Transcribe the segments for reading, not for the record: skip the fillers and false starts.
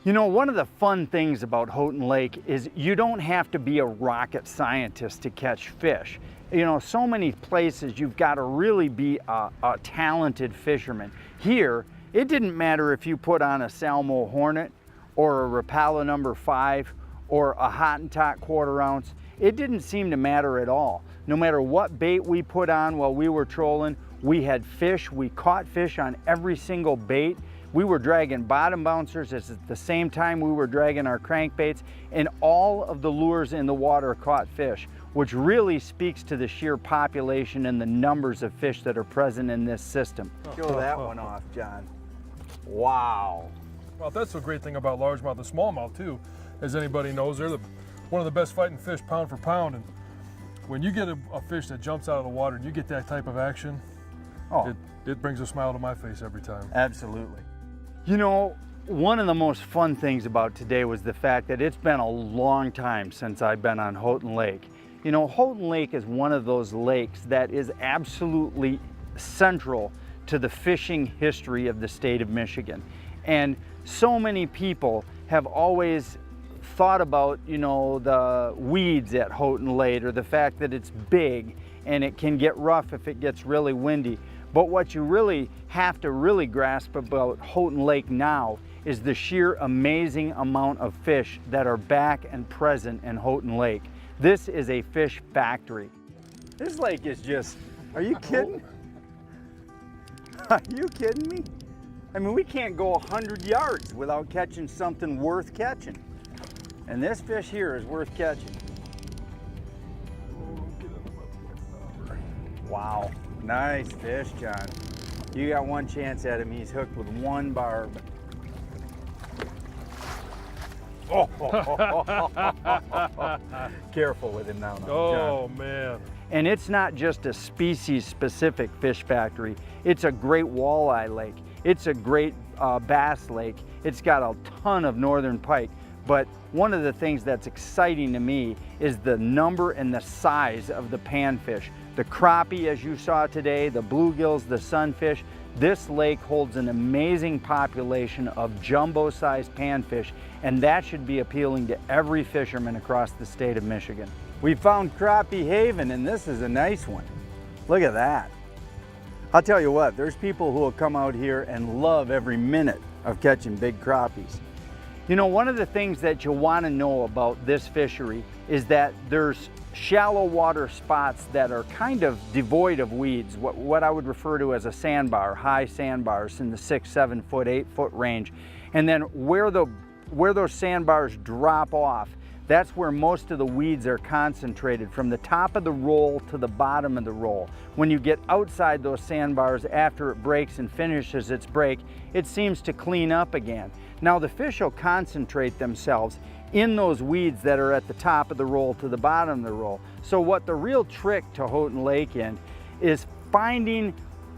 You know, one of the fun things about Houghton Lake is you don't have to be a rocket scientist to catch fish. You know, so many places you've got to really be a talented fisherman. Here, it didn't matter if you put on a Salmo Hornet or a Rapala number 5 or a Hottentot 1/4 ounce. It didn't seem to matter at all. No matter what bait we put on while we were trolling, we had fish. We caught fish on every single bait. We were dragging bottom bouncers at the same time we were dragging our crankbaits, and all of the lures in the water caught fish, which really speaks to the sheer population and the numbers of fish that are present in this system. Show that one off, John. Wow. Well, that's the great thing about largemouth and smallmouth too. As anybody knows, they're one of the best fighting fish pound for pound. And when you get a fish that jumps out of the water and you get that type of action, it brings a smile to my face every time. Absolutely. You know, one of the most fun things about today was the fact that it's been a long time since I've been on Houghton Lake. You know, Houghton Lake is one of those lakes that is absolutely central to the fishing history of the state of Michigan. And so many people have always thought about, you know, the weeds at Houghton Lake, or the fact that it's big and it can get rough if it gets really windy. But what you really have to really grasp about Houghton Lake now is the sheer amazing amount of fish that are back and present in Houghton Lake. This is a fish factory. This lake is just, are you kidding? Are you kidding me? I mean, we can't go 100 yards without catching something worth catching. And this fish here is worth catching. Wow. Nice fish, John. You got one chance at him. He's hooked with one barb. Oh, careful with him now, John. Oh, man. And it's not just a species-specific fish factory. It's a great walleye lake. It's a great bass lake. It's got a ton of northern pike. But one of the things that's exciting to me is the number and the size of the panfish. The crappie, as you saw today, the bluegills, the sunfish. This lake holds an amazing population of jumbo-sized panfish, and that should be appealing to every fisherman across the state of Michigan. We found Crappie Haven, and this is a nice one. Look at that. I'll tell you what, there's people who will come out here and love every minute of catching big crappies. You know, one of the things that you want to know about this fishery is that there's shallow water spots that are kind of devoid of weeds, what I would refer to as a sandbar, high sandbars in the 6, 7 foot, 8 foot range. And then where those sandbars drop off, that's where most of the weeds are concentrated, from the top of the roll to the bottom of the roll. When you get outside those sandbars after it breaks and finishes its break, it seems to clean up again. Now the fish will concentrate themselves in those weeds that are at the top of the roll to the bottom of the roll. So what the real trick to Houghton Lake is finding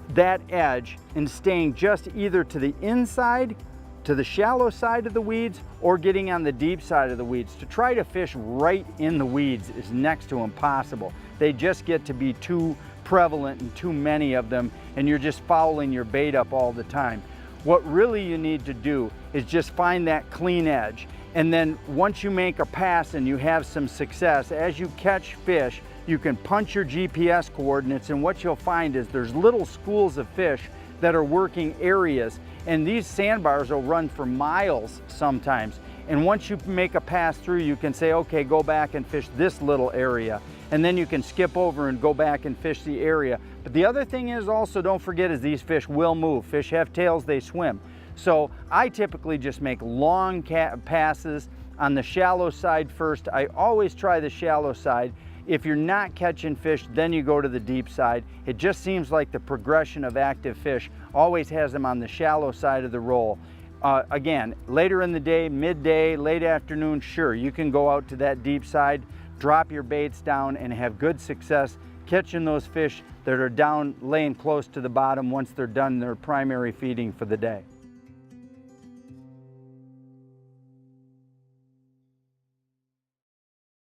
that edge and staying just either to the inside, to the shallow side of the weeds, or getting on the deep side of the weeds. To try to fish right in the weeds is next to impossible. They just get to be too prevalent and too many of them, and you're just fouling your bait up all the time. What really you need to do is just find that clean edge. And then once you make a pass and you have some success, as you catch fish, you can punch your GPS coordinates, and what you'll find is there's little schools of fish that are working areas, and these sandbars will run for miles sometimes. And once you make a pass through, you can say, okay, go back and fish this little area. And then you can skip over and go back and fish the area. But the other thing is also, don't forget, is these fish will move. Fish have tails, they swim. So I typically just make long passes on the shallow side first. I always try the shallow side. If you're not catching fish, then you go to the deep side. It just seems like the progression of active fish always has them on the shallow side of the roll. Again, later in the day, midday, late afternoon, sure, you can go out to that deep side, drop your baits down, and have good success catching those fish that are down laying close to the bottom once they're done their primary feeding for the day.